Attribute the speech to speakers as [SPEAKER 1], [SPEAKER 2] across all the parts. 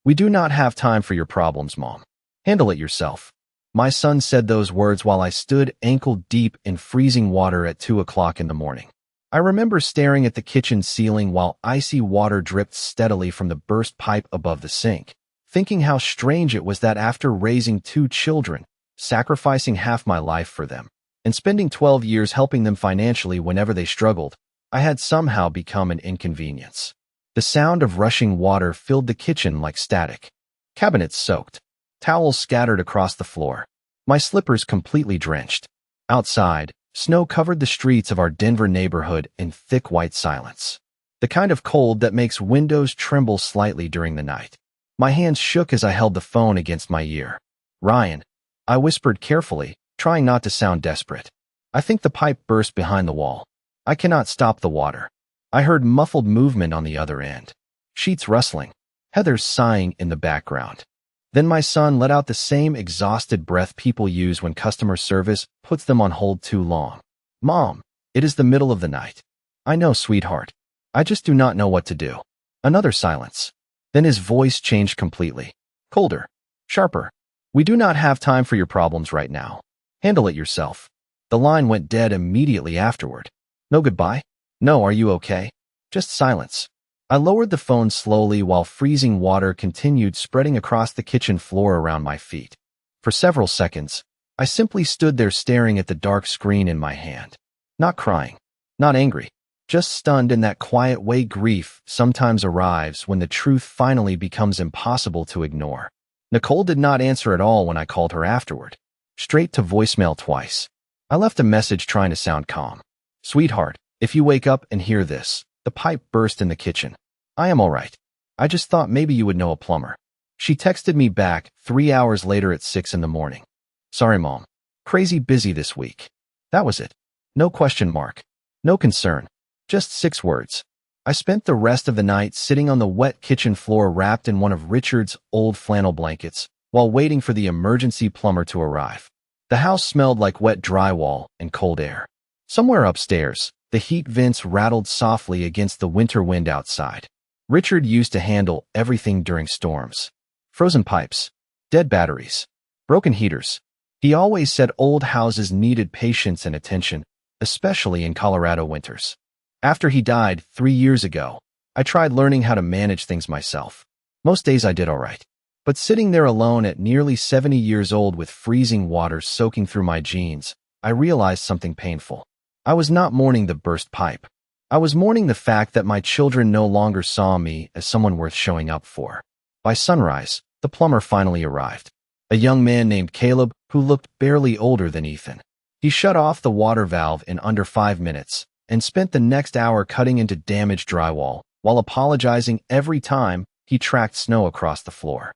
[SPEAKER 1] We do not have time for your problems, Mom. Handle it yourself. My son said those words while I stood ankle-deep in freezing water at 2 o'clock in the morning. I remember staring at the kitchen ceiling while icy water dripped steadily from the burst pipe above the sink, thinking how strange it was that after raising 2 children, sacrificing half my life for them, and spending 12 years helping them financially whenever they struggled, I had somehow become an inconvenience. The sound of rushing water filled the kitchen like static. Cabinets soaked. Towels scattered across the floor. My slippers completely drenched. Outside, snow covered the streets of our Denver neighborhood in thick white silence. The kind of cold that makes windows tremble slightly during the night. My hands shook as I held the phone against my ear. Ryan, I whispered carefully, trying not to sound desperate. I think the pipe burst behind the wall. I cannot stop the water. I heard muffled movement on the other end. Sheets rustling. Heather's sighing in the background. Then my son let out the same exhausted breath people use when customer service puts them on hold too long. Mom, it is the middle of the night. I know, sweetheart. I just do not know what to do. Another silence. Then his voice changed completely. Colder. Sharper. We do not have time for your problems right now. Handle it yourself. The line went dead immediately afterward. No goodbye? No, are you okay? Just silence. I lowered the phone slowly while freezing water continued spreading across the kitchen floor around my feet. For several seconds, I simply stood there staring at the dark screen in my hand. Not crying. Not angry. Just stunned in that quiet way grief sometimes arrives when the truth finally becomes impossible to ignore. Nicole did not answer at all when I called her afterward. Straight to voicemail twice. I left a message trying to sound calm. Sweetheart, if you wake up and hear this, the pipe burst in the kitchen. I am all right. I just thought maybe you would know a plumber. She texted me back 3 hours later at 6 in the morning. Sorry, Mom. Crazy busy this week. That was it. No question mark. No concern. Just 6 words. I spent the rest of the night sitting on the wet kitchen floor wrapped in one of Richard's old flannel blankets while waiting for the emergency plumber to arrive. The house smelled like wet drywall and cold air. Somewhere upstairs, the heat vents rattled softly against the winter wind outside. Richard used to handle everything during storms. Frozen pipes, dead batteries, broken heaters. He always said old houses needed patience and attention, especially in Colorado winters. After he died 3 years ago, I tried learning how to manage things myself. Most days I did all right. But sitting there alone at nearly 70 years old with freezing water soaking through my jeans, I realized something painful. I was not mourning the burst pipe. I was mourning the fact that my children no longer saw me as someone worth showing up for. By sunrise, the plumber finally arrived. A young man named Caleb who looked barely older than Ethan. He shut off the water valve in under 5 minutes and spent the next hour cutting into damaged drywall while apologizing every time he tracked snow across the floor.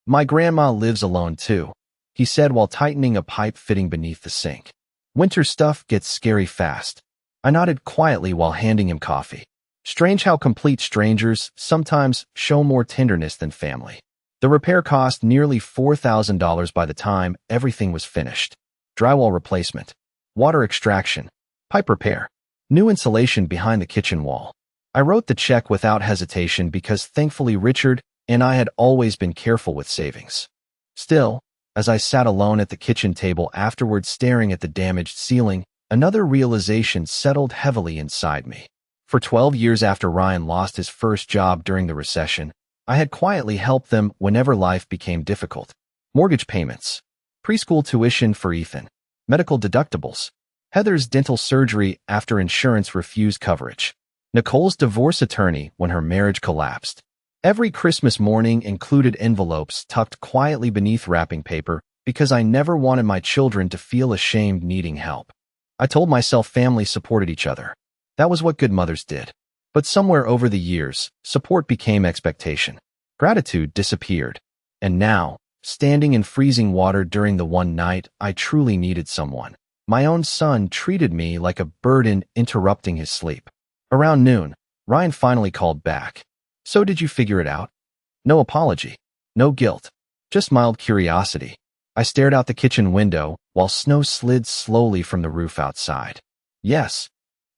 [SPEAKER 1] My grandma lives alone too, he said while tightening a pipe fitting beneath the sink. Winter stuff gets scary fast. I nodded quietly while handing him coffee. Strange how complete strangers sometimes show more tenderness than family. The repair cost nearly $4,000 by the time everything was finished. Drywall replacement, water extraction, pipe repair, new insulation behind the kitchen wall. I wrote the check without hesitation because thankfully Richard and I had always been careful with savings. Still, as I sat alone at the kitchen table afterwards staring at the damaged ceiling, another realization settled heavily inside me. For 12 years after Ryan lost his first job during the recession, I had quietly helped them whenever life became difficult. Mortgage payments, preschool tuition for Ethan, medical deductibles, Heather's dental surgery after insurance refused coverage, Nicole's divorce attorney when her marriage collapsed. Every Christmas morning included envelopes tucked quietly beneath wrapping paper because I never wanted my children to feel ashamed needing help. I told myself family supported each other. That was what good mothers did. But somewhere over the years, support became expectation. Gratitude disappeared. And now, standing in freezing water during the one night I truly needed someone, my own son treated me like a burden interrupting his sleep. Around noon, Ryan finally called back. So did you figure it out? No apology. No guilt. Just mild curiosity. I stared out the kitchen window while snow slid slowly from the roof outside. Yes.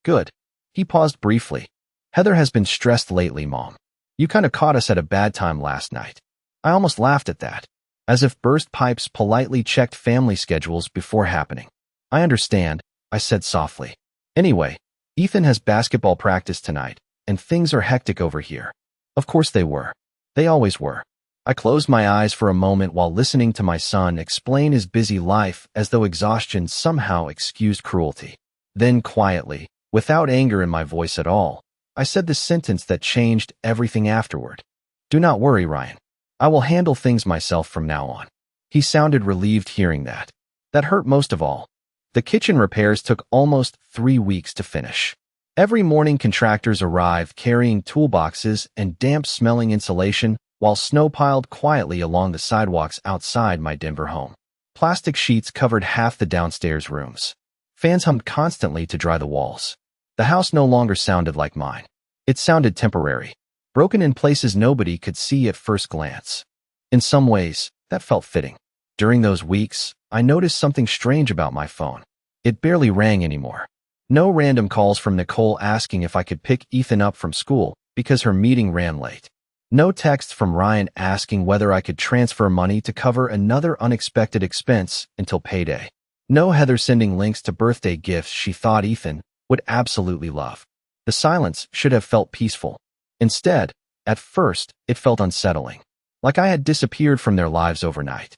[SPEAKER 1] Good. He paused briefly. Heather has been stressed lately, Mom. You kind of caught us at a bad time last night. I almost laughed at that, as if burst pipes politely checked family schedules before happening. I understand, I said softly. Anyway, Ethan has basketball practice tonight, and things are hectic over here. Of course they were. They always were. I closed my eyes for a moment while listening to my son explain his busy life as though exhaustion somehow excused cruelty. Then quietly, without anger in my voice at all, I said the sentence that changed everything afterward. Do not worry, Ryan. I will handle things myself from now on. He sounded relieved hearing that. That hurt most of all. The kitchen repairs took almost 3 weeks to finish. Every morning contractors arrived carrying toolboxes and damp-smelling insulation while snow piled quietly along the sidewalks outside my Denver home. Plastic sheets covered half the downstairs rooms. Fans hummed constantly to dry the walls. The house no longer sounded like mine. It sounded temporary, broken in places nobody could see at first glance. In some ways, that felt fitting. During those weeks, I noticed something strange about my phone. It barely rang anymore. No random calls from Nicole asking if I could pick Ethan up from school because her meeting ran late. No texts from Ryan asking whether I could transfer money to cover another unexpected expense until payday. No Heather sending links to birthday gifts she thought Ethan would absolutely love. The silence should have felt peaceful. Instead, at first, it felt unsettling, like I had disappeared from their lives overnight.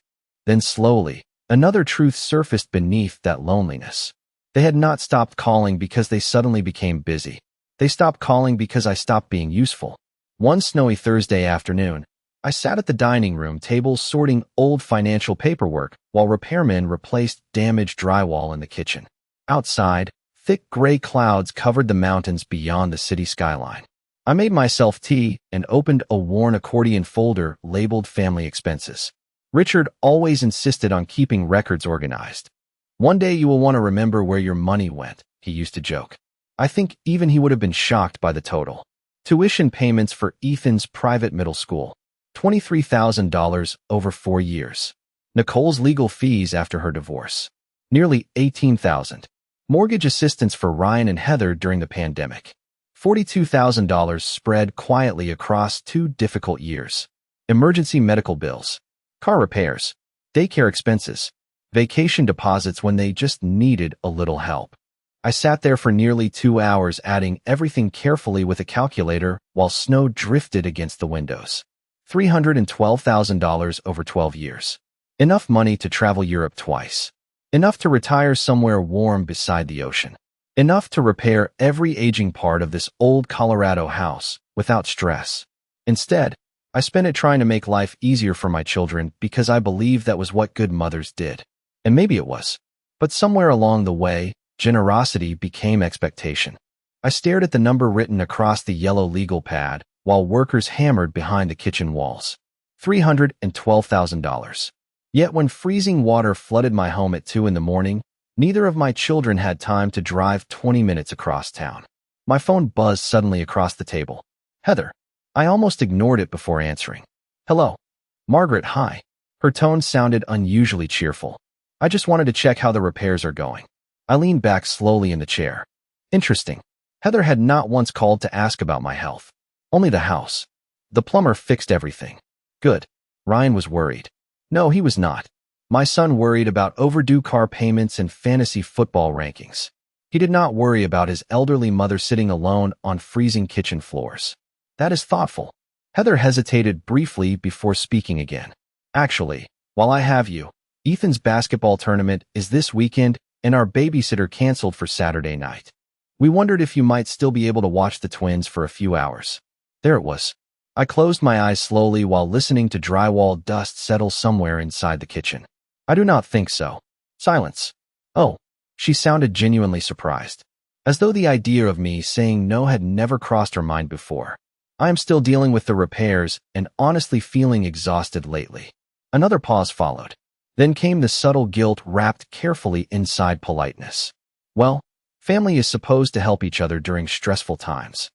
[SPEAKER 1] Then slowly, another truth surfaced beneath that loneliness. They had not stopped calling because they suddenly became busy. They stopped calling because I stopped being useful. One snowy Thursday afternoon, I sat at the dining room table sorting old financial paperwork while repairmen replaced damaged drywall in the kitchen. Outside, thick gray clouds covered the mountains beyond the city skyline. I made myself tea and opened a worn accordion folder labeled family expenses. Richard always insisted on keeping records organized. One day you will want to remember where your money went, he used to joke. I think even he would have been shocked by the total. Tuition payments for Ethan's private middle school, $23,000 over 4 years. Nicole's legal fees after her divorce, nearly $18,000. Mortgage assistance for Ryan and Heather during the pandemic, $42,000 spread quietly across 2 difficult years. Emergency medical bills, car repairs, daycare expenses, vacation deposits when they just needed a little help. I sat there for nearly 2 hours adding everything carefully with a calculator while snow drifted against the windows. $312,000 over 12 years. Enough money to travel Europe twice. Enough to retire somewhere warm beside the ocean. Enough to repair every aging part of this old Colorado house without stress. Instead, I spent it trying to make life easier for my children because I believed that was what good mothers did. And maybe it was. But somewhere along the way, generosity became expectation. I stared at the number written across the yellow legal pad while workers hammered behind the kitchen walls. $312,000. Yet when freezing water flooded my home at 2 in the morning, neither of my children had time to drive 20 minutes across town. My phone buzzed suddenly across the table. Heather. I almost ignored it before answering. Hello. Margaret, hi. Her tone sounded unusually cheerful. I just wanted to check how the repairs are going. I leaned back slowly in the chair. Interesting. Heather had not once called to ask about my health. Only the house. The plumber fixed everything. Good. Ryan was worried. No, he was not. My son worried about overdue car payments and fantasy football rankings. He did not worry about his elderly mother sitting alone on freezing kitchen floors. That is thoughtful. Heather hesitated briefly before speaking again. Actually, while I have you, Ethan's basketball tournament is this weekend and our babysitter canceled for Saturday night. We wondered if you might still be able to watch the twins for a few hours. There it was. I closed my eyes slowly while listening to drywall dust settle somewhere inside the kitchen. I do not think so. Silence. Oh, she sounded genuinely surprised, as though the idea of me saying no had never crossed her mind before. I am still dealing with the repairs and honestly feeling exhausted lately. Another pause followed. Then came the subtle guilt wrapped carefully inside politeness. Well, family is supposed to help each other during stressful times.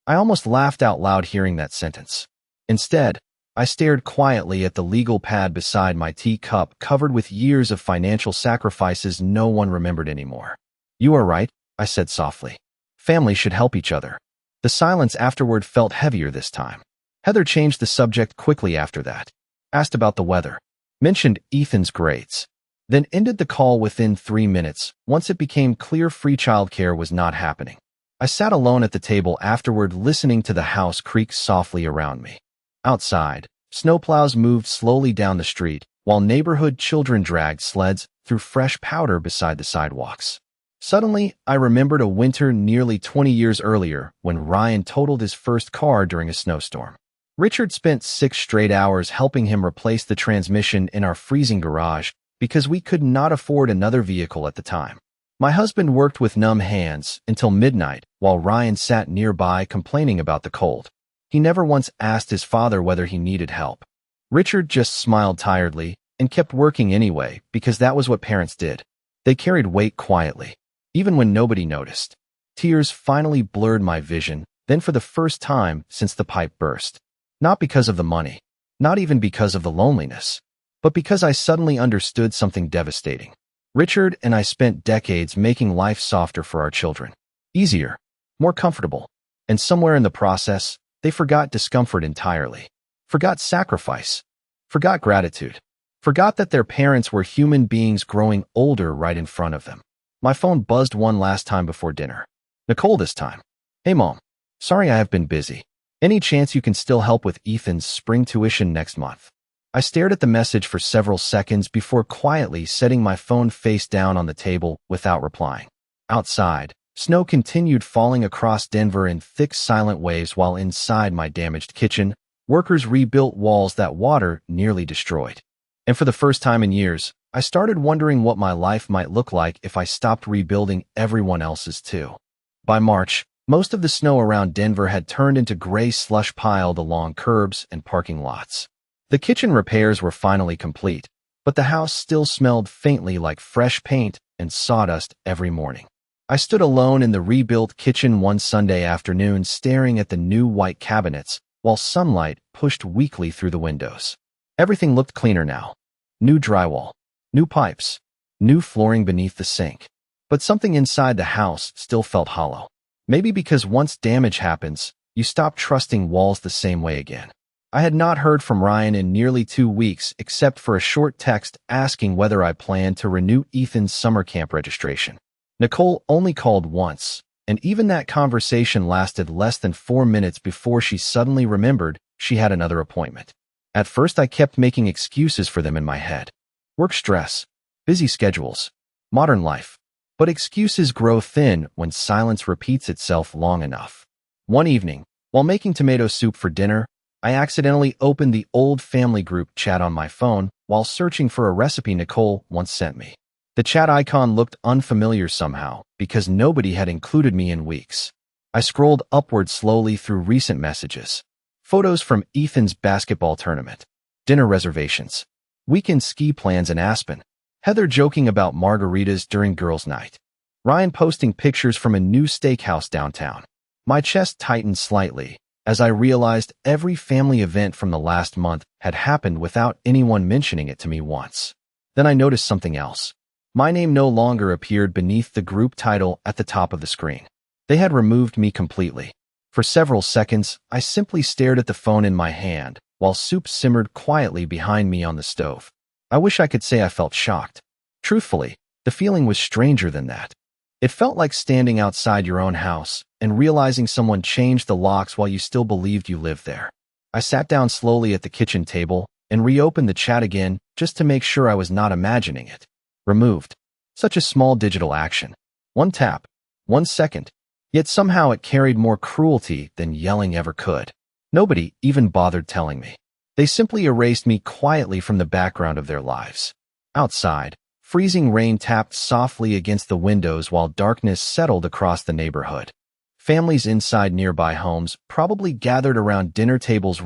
[SPEAKER 1] I almost laughed out loud hearing that sentence. Instead, I stared quietly at the legal pad beside my teacup covered with years of financial sacrifices no one remembered anymore. You are right, I said softly. Family should help each other. The silence afterward felt heavier this time. Heather changed the subject quickly after that. asked about the weather, mentioned Ethan's grades, then ended the call within 3 minutes once it became clear free childcare was not happening. I sat alone at the table afterward, listening to the house creak softly around me. Outside, snowplows moved slowly down the street, while neighborhood children dragged sleds through fresh powder beside the sidewalks. Suddenly, I remembered a winter nearly 20 years earlier when Ryan totaled his first car during a snowstorm. Richard spent 6 straight hours helping him replace the transmission in our freezing garage because we could not afford another vehicle at the time. My husband worked with numb hands until midnight while Ryan sat nearby complaining about the cold. He never once asked his father whether he needed help. Richard just smiled tiredly and kept working anyway because that was what parents did. They carried weight quietly, even when nobody noticed. Tears finally blurred my vision, then for the first time since the pipe burst. Not because of the money, not even because of the loneliness, but because I suddenly understood something devastating. Richard and I spent decades making life softer for our children. Easier, more comfortable. And somewhere in the process, they forgot discomfort entirely. Forgot sacrifice. Forgot gratitude. Forgot that their parents were human beings growing older right in front of them. My phone buzzed one last time before dinner. Nicole this time. Hey Mom, sorry I have been busy. Any chance you can still help with Ethan's spring tuition next month? I stared at the message for several seconds before quietly setting my phone face down on the table without replying. Outside, snow continued falling across Denver in thick, silent waves, while inside my damaged kitchen, workers rebuilt walls that water nearly destroyed. And for the first time in years, I started wondering what my life might look like if I stopped rebuilding everyone else's too. By March, most of the snow around Denver had turned into gray slush piled along curbs and parking lots. The kitchen repairs were finally complete, but the house still smelled faintly like fresh paint and sawdust every morning. I stood alone in the rebuilt kitchen one Sunday afternoon, staring at the new white cabinets while sunlight pushed weakly through the windows. Everything looked cleaner now. New drywall, new pipes, new flooring beneath the sink. But something inside the house still felt hollow. Maybe because once damage happens, you stop trusting walls the same way again. I had not heard from Ryan in nearly 2 weeks except for a short text asking whether I planned to renew Ethan's summer camp registration. Nicole only called once, and even that conversation lasted less than 4 minutes before she suddenly remembered she had another appointment. At first I kept making excuses for them in my head. Work stress, busy schedules, modern life. But excuses grow thin when silence repeats itself long enough. One evening, while making tomato soup for dinner, I accidentally opened the old family group chat on my phone while searching for a recipe Nicole once sent me. The chat icon looked unfamiliar somehow because nobody had included me in weeks. I scrolled upward slowly through recent messages. Photos from Ethan's basketball tournament, dinner reservations, weekend ski plans in Aspen, Heather joking about margaritas during girls' night, Ryan posting pictures from a new steakhouse downtown. My chest tightened slightly as I realized every family event from the last month had happened without anyone mentioning it to me once. Then I noticed something else. My name no longer appeared beneath the group title at the top of the screen. They had removed me completely. For several seconds, I simply stared at the phone in my hand while soup simmered quietly behind me on the stove. I wish I could say I felt shocked. Truthfully, the feeling was stranger than that. It felt like standing outside your own house and realizing someone changed the locks while you still believed you lived there. I sat down slowly at the kitchen table and reopened the chat again just to make sure I was not imagining it. Removed. Such a small digital action. One tap. 1 second. Yet somehow it carried more cruelty than yelling ever could. Nobody even bothered telling me. They simply erased me quietly from the background of their lives. Outside, freezing rain tapped softly against the windows while darkness settled across the neighborhood. Families inside nearby homes probably gathered around dinner tables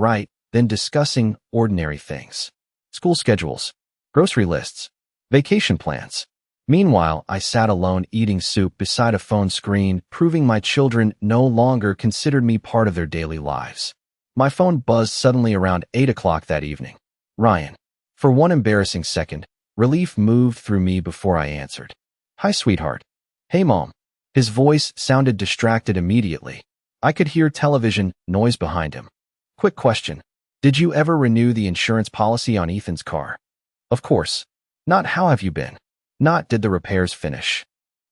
[SPEAKER 1] then discussing ordinary things. School schedules, grocery lists, vacation plans. Meanwhile, I sat alone eating soup beside a phone screen, proving my children no longer considered me part of their daily lives. My phone buzzed suddenly around 8 o'clock that evening. Ryan. For one embarrassing second, relief moved through me before I answered. Hi, sweetheart. Hey, Mom. His voice sounded distracted immediately. I could hear television noise behind him. Quick question. Did you ever renew the insurance policy on Ethan's car? Of course. Not how have you been? Not did the repairs finish?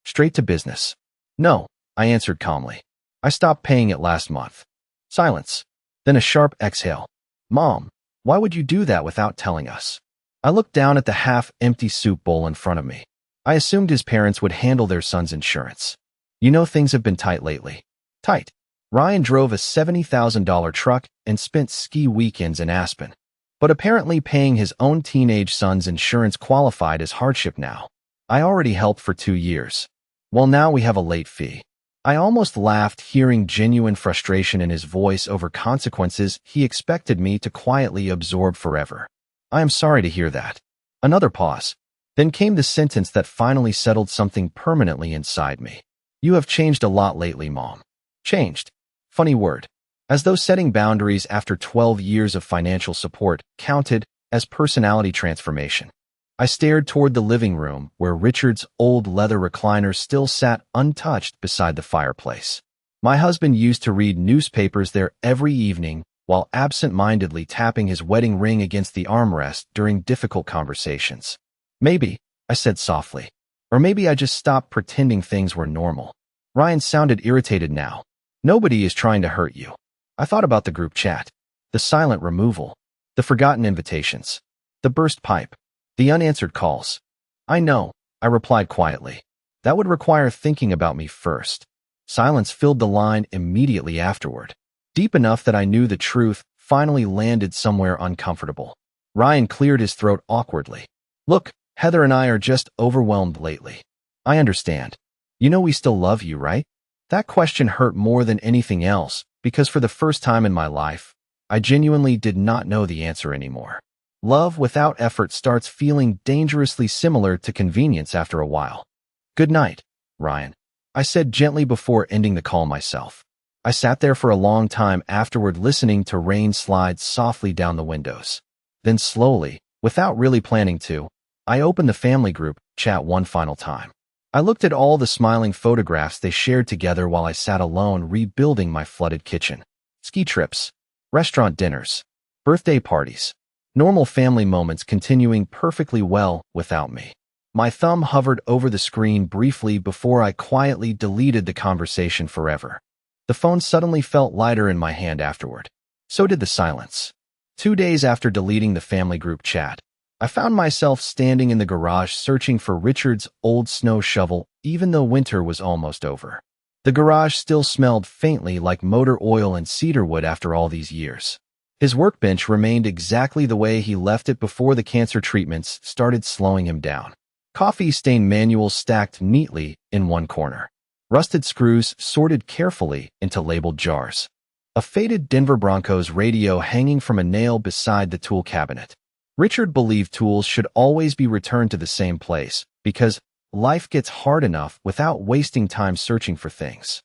[SPEAKER 1] Straight to business. No, I answered calmly. I stopped paying it last month. Silence. Then a sharp exhale. Mom, why would you do that without telling us? I looked down at the half-empty soup bowl in front of me. I assumed his parents would handle their son's insurance. You know things have been tight lately. Tight. Ryan drove a $70,000 truck and spent ski weekends in Aspen. But apparently paying his own teenage son's insurance qualified as hardship now. I already helped for 2 years. Well, now we have a late fee. I almost laughed hearing genuine frustration in his voice over consequences he expected me to quietly absorb forever. I am sorry to hear that. Another pause. Then came the sentence that finally settled something permanently inside me. You have changed a lot lately, Mom. Changed. Funny word. As though setting boundaries after 12 years of financial support counted as personality transformation. I stared toward the living room where Richard's old leather recliner still sat untouched beside the fireplace. My husband used to read newspapers there every evening while absent-mindedly tapping his wedding ring against the armrest during difficult conversations. Maybe, I said softly, or maybe I just stopped pretending things were normal. Ryan sounded irritated now. Nobody is trying to hurt you. I thought about the group chat, the silent removal, the forgotten invitations, the burst pipe, the unanswered calls. I know, I replied quietly. That would require thinking about me first. Silence filled the line immediately afterward, deep enough that I knew the truth finally landed somewhere uncomfortable. Ryan cleared his throat awkwardly. Look, Heather and I are just overwhelmed lately. I understand. You know we still love you, right? That question hurt more than anything else, because for the first time in my life, I genuinely did not know the answer anymore. Love without effort starts feeling dangerously similar to convenience after a while. Good night, Ryan, I said gently before ending the call myself. I sat there for a long time afterward listening to rain slide softly down the windows. Then slowly, without really planning to, I opened the family group chat one final time. I looked at all the smiling photographs they shared together while I sat alone rebuilding my flooded kitchen. Ski trips, restaurant dinners, birthday parties, normal family moments continuing perfectly well without me. My thumb hovered over the screen briefly before I quietly deleted the conversation forever. The phone suddenly felt lighter in my hand afterward. So did the silence. 2 days after deleting the family group chat, I found myself standing in the garage searching for Richard's old snow shovel, even though winter was almost over. The garage still smelled faintly like motor oil and cedarwood after all these years. His workbench remained exactly the way he left it before the cancer treatments started slowing him down. Coffee-stained manuals stacked neatly in one corner. Rusted screws sorted carefully into labeled jars. A faded Denver Broncos radio hanging from a nail beside the tool cabinet. Richard believed tools should always be returned to the same place because life gets hard enough without wasting time searching for things.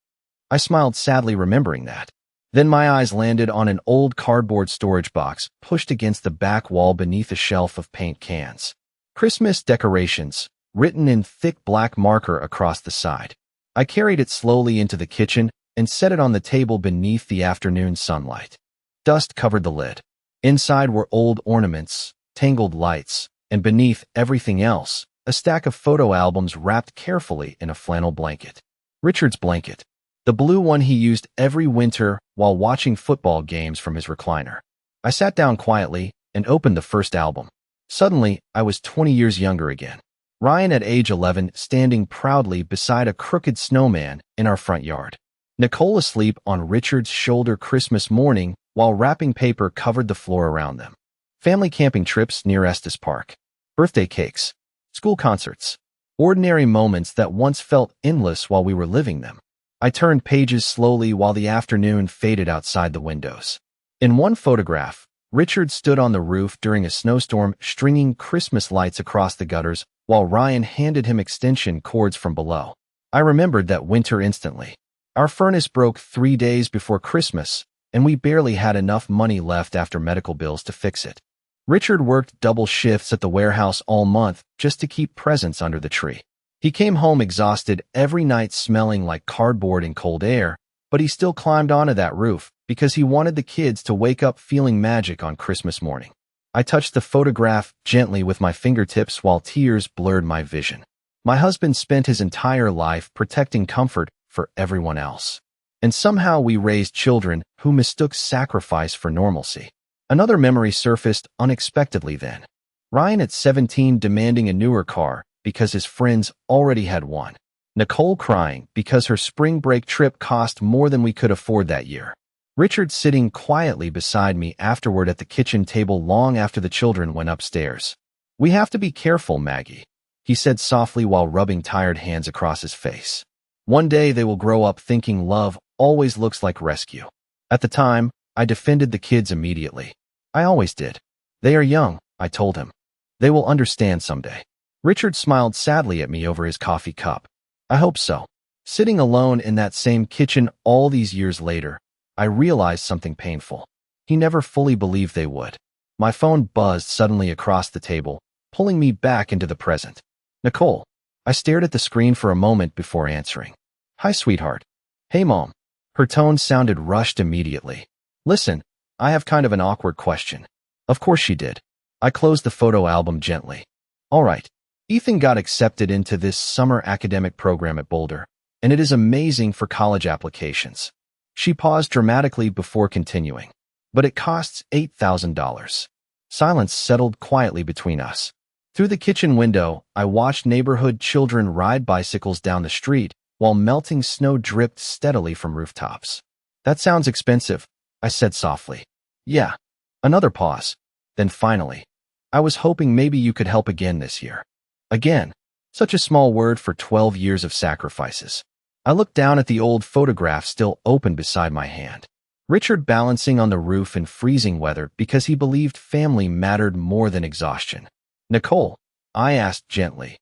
[SPEAKER 1] I smiled sadly remembering that. Then my eyes landed on an old cardboard storage box pushed against the back wall beneath a shelf of paint cans. Christmas decorations, written in thick black marker across the side. I carried it slowly into the kitchen and set it on the table beneath the afternoon sunlight. Dust covered the lid. Inside were old ornaments, tangled lights, and beneath everything else, a stack of photo albums wrapped carefully in a flannel blanket. Richard's blanket. The blue one he used every winter while watching football games from his recliner. I sat down quietly and opened the first album. Suddenly, I was 20 years younger again. Ryan at age 11 standing proudly beside a crooked snowman in our front yard. Nicole asleep on Richard's shoulder Christmas morning while wrapping paper covered the floor around them. Family camping trips near Estes Park. Birthday cakes. School concerts. Ordinary moments that once felt endless while we were living them. I turned pages slowly while the afternoon faded outside the windows. In one photograph, Richard stood on the roof during a snowstorm stringing Christmas lights across the gutters while Ryan handed him extension cords from below. I remembered that winter instantly. Our furnace broke 3 days before Christmas, and we barely had enough money left after medical bills to fix it. Richard worked double shifts at the warehouse all month just to keep presents under the tree. He came home exhausted every night smelling like cardboard and cold air, but he still climbed onto that roof, because he wanted the kids to wake up feeling magic on Christmas morning. I touched the photograph gently with my fingertips while tears blurred my vision. My husband spent his entire life protecting comfort for everyone else. And somehow we raised children who mistook sacrifice for normalcy. Another memory surfaced unexpectedly then. Ryan at 17 demanding a newer car because his friends already had one. Nicole crying because her spring break trip cost more than we could afford that year. Richard sitting quietly beside me afterward at the kitchen table long after the children went upstairs. "We have to be careful, Maggie," he said softly while rubbing tired hands across his face. "One day they will grow up thinking love always looks like rescue." At the time, I defended the kids immediately. I always did. "They are young," I told him. "They will understand someday." Richard smiled sadly at me over his coffee cup. I hope so. Sitting alone in that same kitchen all these years later, I realized something painful. He never fully believed they would. My phone buzzed suddenly across the table, pulling me back into the present. "Nicole." I stared at the screen for a moment before answering. "Hi, sweetheart." "Hey, Mom." Her tone sounded rushed immediately. "Listen, I have kind of an awkward question." Of course she did. I closed the photo album gently. "All right. Ethan got accepted into this summer academic program at Boulder, and it is amazing for college applications." She paused dramatically before continuing. "But it costs $8,000. Silence settled quietly between us. Through the kitchen window, I watched neighborhood children ride bicycles down the street while melting snow dripped steadily from rooftops. "That sounds expensive," I said softly. "Yeah." Another pause. Then finally, "I was hoping maybe you could help again this year." Again. Such a small word for 12 years of sacrifices. I looked down at the old photograph still open beside my hand. Richard balancing on the roof in freezing weather because he believed family mattered more than exhaustion. "Nicole," I asked gently,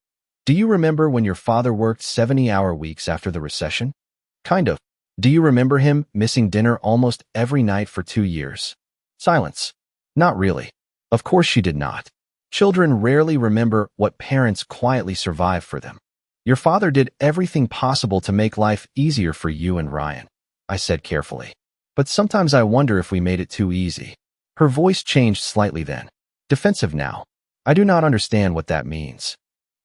[SPEAKER 1] "do you remember when your father worked 70-hour weeks after the recession?" "Kind of." "Do you remember him missing dinner almost every night for 2 years?" Silence. "Not really." Of course she did not. Children rarely remember what parents quietly survive for them. "Your father did everything possible to make life easier for you and Ryan," I said carefully. "But sometimes I wonder if we made it too easy." Her voice changed slightly then. Defensive now. "I do not understand what that means."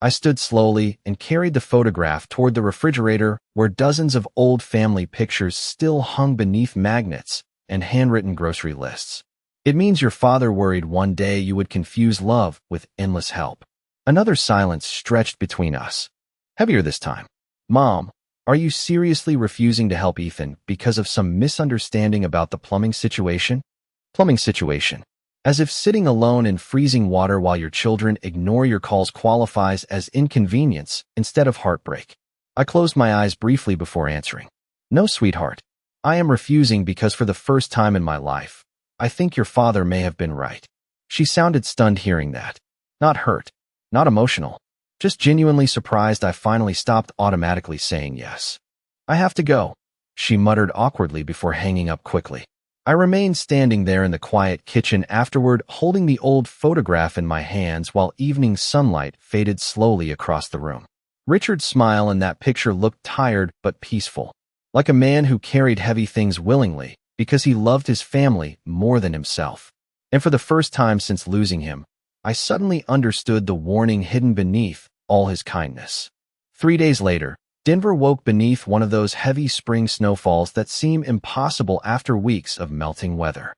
[SPEAKER 1] I stood slowly and carried the photograph toward the refrigerator where dozens of old family pictures still hung beneath magnets and handwritten grocery lists. "It means your father worried one day you would confuse love with endless help." Another silence stretched between us. Heavier this time. "Mom, are you seriously refusing to help Ethan because of some misunderstanding about the plumbing situation?" Plumbing situation. As if sitting alone in freezing water while your children ignore your calls qualifies as inconvenience instead of heartbreak. I closed my eyes briefly before answering. "No, sweetheart. I am refusing because for the first time in my life, I think your father may have been right." She sounded stunned hearing that. Not hurt. Not emotional. Just genuinely surprised I finally stopped automatically saying yes. "I have to go," she muttered awkwardly before hanging up quickly. I remained standing there in the quiet kitchen afterward, holding the old photograph in my hands while evening sunlight faded slowly across the room. Richard's smile in that picture looked tired but peaceful, like a man who carried heavy things willingly because he loved his family more than himself. And for the first time since losing him, I suddenly understood the warning hidden beneath all his kindness. 3 days later, Denver woke beneath one of those heavy spring snowfalls that seem impossible after weeks of melting weather.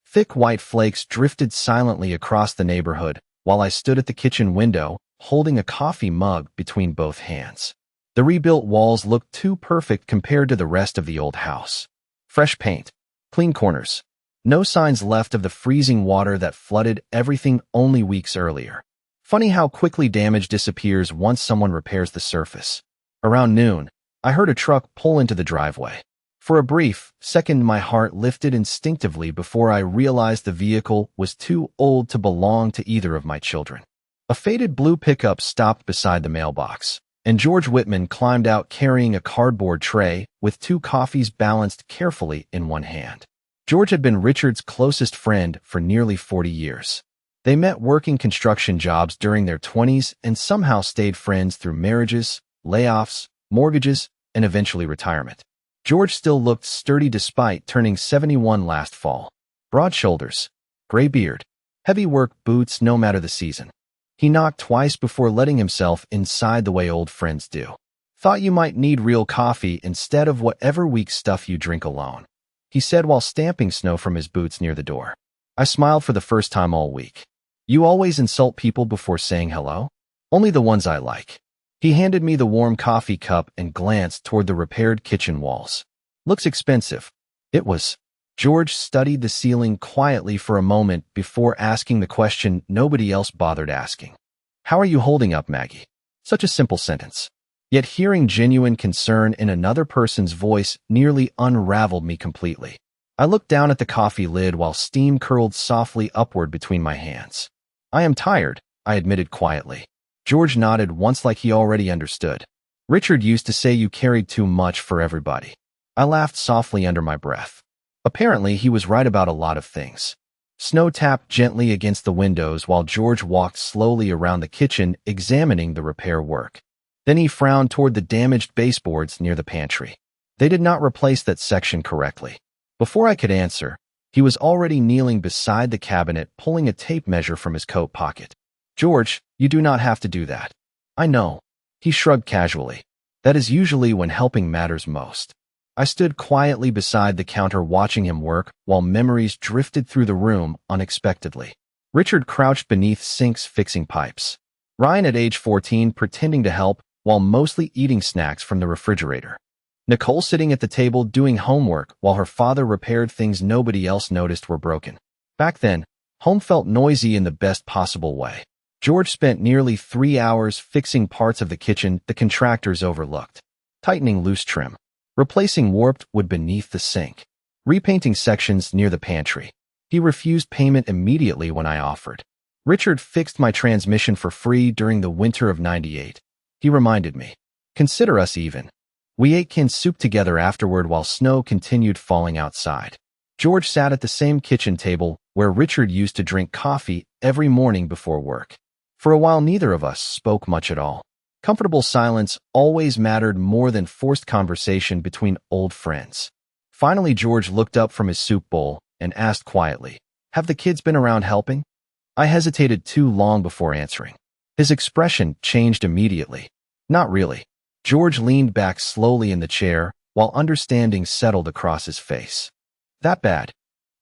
[SPEAKER 1] Thick white flakes drifted silently across the neighborhood while I stood at the kitchen window, holding a coffee mug between both hands. The rebuilt walls looked too perfect compared to the rest of the old house. Fresh paint, clean corners, no signs left of the freezing water that flooded everything only weeks earlier. Funny how quickly damage disappears once someone repairs the surface. Around noon, I heard a truck pull into the driveway. For a brief second, my heart lifted instinctively before I realized the vehicle was too old to belong to either of my children. A faded blue pickup stopped beside the mailbox, and George Whitman climbed out carrying a cardboard tray with 2 coffees balanced carefully in one hand. George had been Richard's closest friend for nearly 40 years. They met working construction jobs during their 20s and somehow stayed friends through marriages, layoffs, mortgages, and eventually retirement. George still looked sturdy despite turning 71 last fall. Broad shoulders, gray beard, heavy work boots no matter the season. He knocked twice before letting himself inside the way old friends do. Thought you might need real coffee instead of whatever weak stuff you drink alone, he said while stamping snow from his boots near the door. I smiled for the first time all week. You always insult people before saying hello? Only the ones I like. He handed me the warm coffee cup and glanced toward the repaired kitchen walls. Looks expensive. It was. George studied the ceiling quietly for a moment before asking the question nobody else bothered asking. How are you holding up, Maggie? Such a simple sentence. Yet hearing genuine concern in another person's voice nearly unraveled me completely. I looked down at the coffee lid while steam curled softly upward between my hands. I am tired, I admitted quietly. George nodded once like he already understood. Richard used to say you carried too much for everybody. I laughed softly under my breath. Apparently, he was right about a lot of things. Snow tapped gently against the windows while George walked slowly around the kitchen, examining the repair work. Then he frowned toward the damaged baseboards near the pantry. They did not replace that section correctly. Before I could answer, he was already kneeling beside the cabinet, pulling a tape measure from his coat pocket. George, you do not have to do that. I know. He shrugged casually. That is usually when helping matters most. I stood quietly beside the counter watching him work while memories drifted through the room unexpectedly. Richard crouched beneath sinks fixing pipes. Ryan at age 14 pretending to help while mostly eating snacks from the refrigerator. Nicole sitting at the table doing homework while her father repaired things nobody else noticed were broken. Back then, home felt noisy in the best possible way. George spent nearly 3 hours fixing parts of the kitchen the contractors overlooked. Tightening loose trim. Replacing warped wood beneath the sink. Repainting sections near the pantry. He refused payment immediately when I offered. Richard fixed my transmission for free during the winter of '98. He reminded me. Consider us even. We ate canned soup together afterward while snow continued falling outside. George sat at the same kitchen table where Richard used to drink coffee every morning before work. For a while, neither of us spoke much at all. Comfortable silence always mattered more than forced conversation between old friends. Finally, George looked up from his soup bowl and asked quietly, "Have the kids been around helping?" I hesitated too long before answering. His expression changed immediately. Not really. George leaned back slowly in the chair while understanding settled across his face. That bad?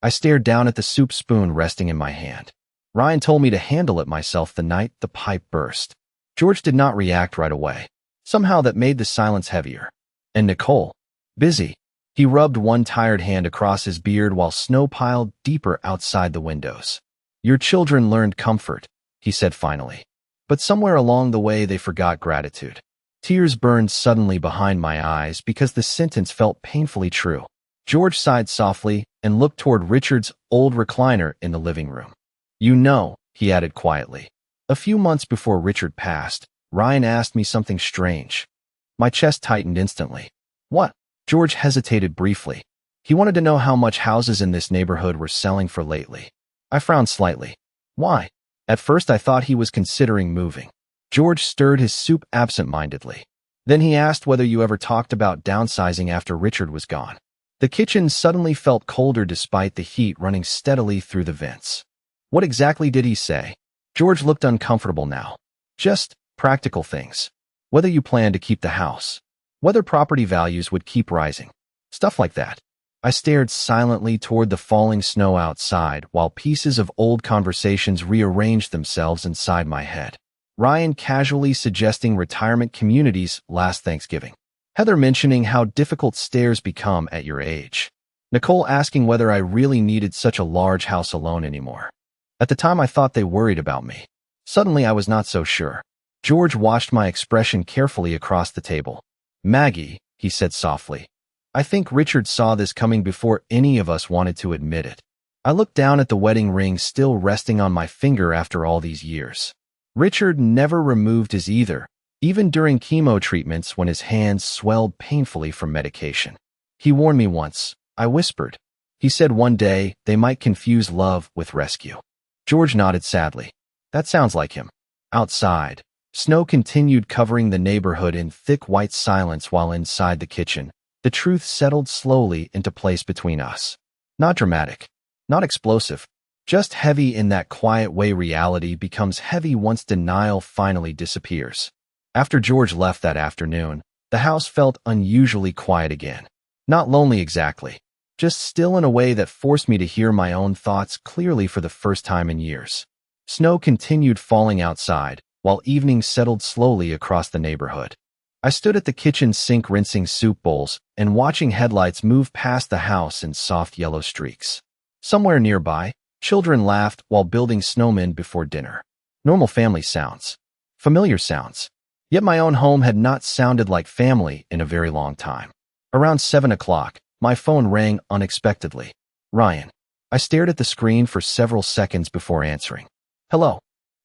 [SPEAKER 1] I stared down at the soup spoon resting in my hand. Ryan told me to handle it myself the night the pipe burst. George did not react right away. Somehow that made the silence heavier. And Nicole? Busy. He rubbed one tired hand across his beard while snow piled deeper outside the windows. Your children learned comfort, he said finally. But somewhere along the way they forgot gratitude. Tears burned suddenly behind my eyes because the sentence felt painfully true. George sighed softly and looked toward Richard's old recliner in the living room. You know, he added quietly. A few months before Richard passed, Ryan asked me something strange. My chest tightened instantly. What? George hesitated briefly. He wanted to know how much houses in this neighborhood were selling for lately. I frowned slightly. Why? At first I thought he was considering moving. George stirred his soup absent-mindedly. Then he asked whether you ever talked about downsizing after Richard was gone. The kitchen suddenly felt colder despite the heat running steadily through the vents. What exactly did he say? George looked uncomfortable now. Just practical things. Whether you plan to keep the house. Whether property values would keep rising. Stuff like that. I stared silently toward the falling snow outside while pieces of old conversations rearranged themselves inside my head. Ryan casually suggesting retirement communities last Thanksgiving. Heather mentioning how difficult stairs become at your age. Nicole asking whether I really needed such a large house alone anymore. At the time I thought they worried about me. Suddenly I was not so sure. George watched my expression carefully across the table. Maggie, he said softly. I think Richard saw this coming before any of us wanted to admit it. I looked down at the wedding ring still resting on my finger after all these years. Richard never removed his either, even during chemo treatments when his hands swelled painfully from medication. He warned me once, I whispered. He said one day they might confuse love with rescue. George nodded sadly. That sounds like him. Outside, snow continued covering the neighborhood in thick white silence while inside the kitchen, The truth settled slowly into place between us. Not dramatic, not explosive, just heavy in that quiet way reality becomes heavy once denial finally disappears. After George left that afternoon, the house felt unusually quiet again. Not lonely exactly, just still in a way that forced me to hear my own thoughts clearly for the first time in years. Snow continued falling outside, while evening settled slowly across the neighborhood. I stood at the kitchen sink rinsing soup bowls and watching headlights move past the house in soft yellow streaks. Somewhere nearby, children laughed while building snowmen before dinner. Normal family sounds. Familiar sounds. Yet my own home had not sounded like family in a very long time. Around 7 o'clock, my phone rang unexpectedly. Ryan. I stared at the screen for several seconds before answering. Hello.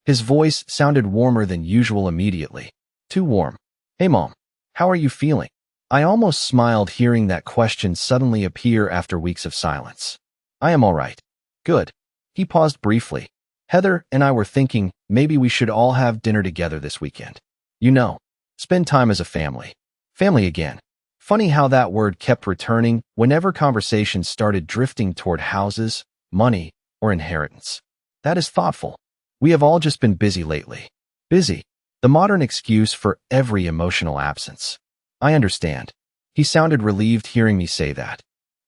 [SPEAKER 1] His voice sounded warmer than usual immediately. Too warm. Hey Mom. How are you feeling? I almost smiled hearing that question suddenly appear after weeks of silence. I am all right. Good. He paused briefly. Heather and I were thinking maybe we should all have dinner together this weekend. You know, spend time as a family. Family again. Funny how that word kept returning whenever conversations started drifting toward houses, money, or inheritance. That is thoughtful. We have all just been busy lately. Busy. The modern excuse for every emotional absence. I understand. He sounded relieved hearing me say that.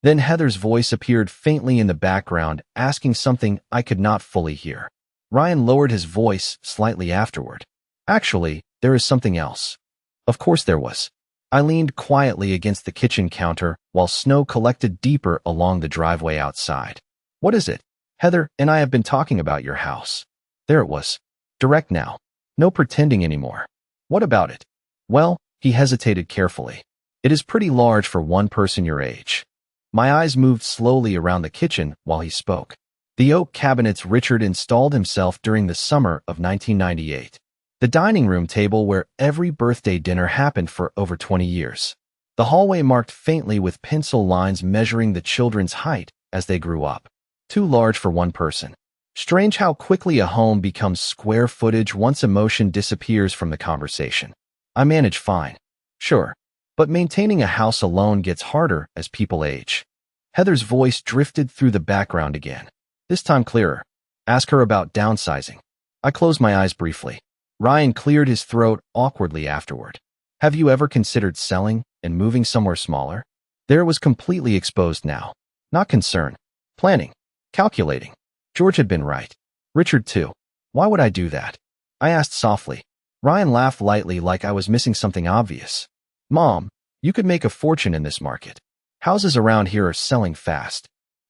[SPEAKER 1] Then Heather's voice appeared faintly in the background, asking something I could not fully hear. Ryan lowered his voice slightly afterward. Actually, there is something else. Of course there was. I leaned quietly against the kitchen counter while snow collected deeper along the driveway outside. What is it? Heather and I have been talking about your house. There it was. Direct now. No pretending anymore. What about it? Well, he hesitated carefully. It is pretty large for one person your age. My eyes moved slowly around the kitchen while he spoke. The oak cabinets Richard installed himself during the summer of 1998. The dining room table where every birthday dinner happened for over 20 years. The hallway marked faintly with pencil lines measuring the children's height as they grew up. Too large for one person. Strange how quickly a home becomes square footage once emotion disappears from the conversation. I manage fine. Sure. But maintaining a house alone gets harder as people age. Heather's voice drifted through the background again. This time clearer. Ask her about downsizing. I closed my eyes briefly. Ryan cleared his throat awkwardly afterward. Have you ever considered selling and moving somewhere smaller? There it was completely exposed now. Not concern. Planning. Calculating. George had been right. Richard too. Why would I do that? I asked softly. Ryan laughed lightly like I was missing something obvious. Mom, you could make a fortune in this market. Houses around here are selling fast.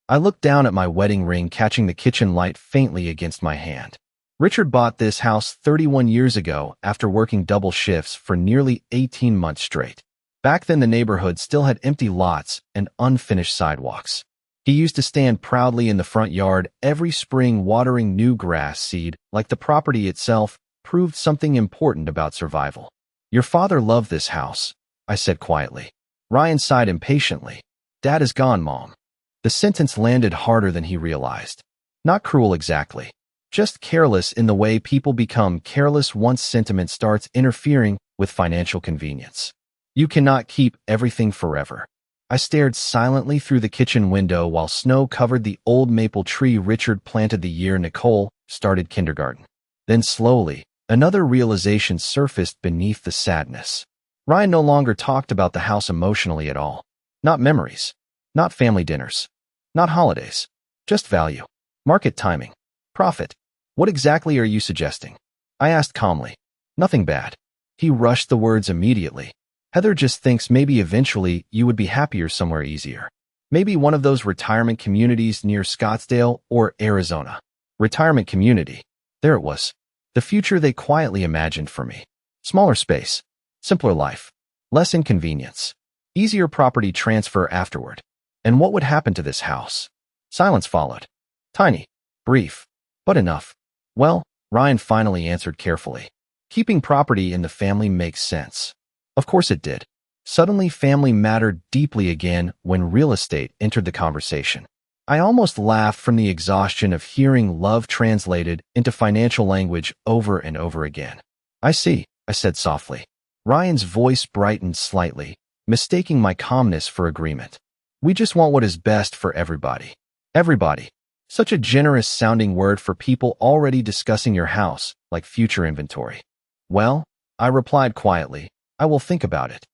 [SPEAKER 1] I looked down at my wedding ring, catching the kitchen light faintly against my hand. Richard bought this house 31 years ago after working double shifts for nearly 18 months straight. Back then the neighborhood still had empty lots and unfinished sidewalks. He used to stand proudly in the front yard every spring watering new grass seed like the property itself proved something important about survival. Your father loved this house, I said quietly. Ryan sighed impatiently. Dad is gone, Mom. The sentence landed harder than he realized. Not cruel exactly. Just careless in the way people become careless once sentiment starts interfering with financial convenience. You cannot keep everything forever. I stared silently through the kitchen window while snow covered the old maple tree Richard planted the year Nicole started kindergarten. Then slowly, another realization surfaced beneath the sadness. Ryan no longer talked about the house emotionally at all. Not memories. Not family dinners. Not holidays. Just value. Market timing. Profit. What exactly are you suggesting? I asked calmly. Nothing bad. He rushed the words immediately. Heather just thinks maybe eventually you would be happier somewhere easier. Maybe one of those retirement communities near Scottsdale or Arizona. Retirement community. There it was. The future they quietly imagined for me. Smaller space. Simpler life. Less inconvenience. Easier property transfer afterward. And what would happen to this house? Silence followed. Tiny. Brief. But enough. Well, Ryan finally answered carefully. Keeping property in the family makes sense. Of course it did. Suddenly family mattered deeply again when real estate entered the conversation. I almost laughed from the exhaustion of hearing love translated into financial language over and over again. I see, I said softly. Ryan's voice brightened slightly, mistaking my calmness for agreement. We just want what is best for everybody. Everybody. Such a generous-sounding word for people already discussing your house, like future inventory. Well, I replied quietly, I will think about it.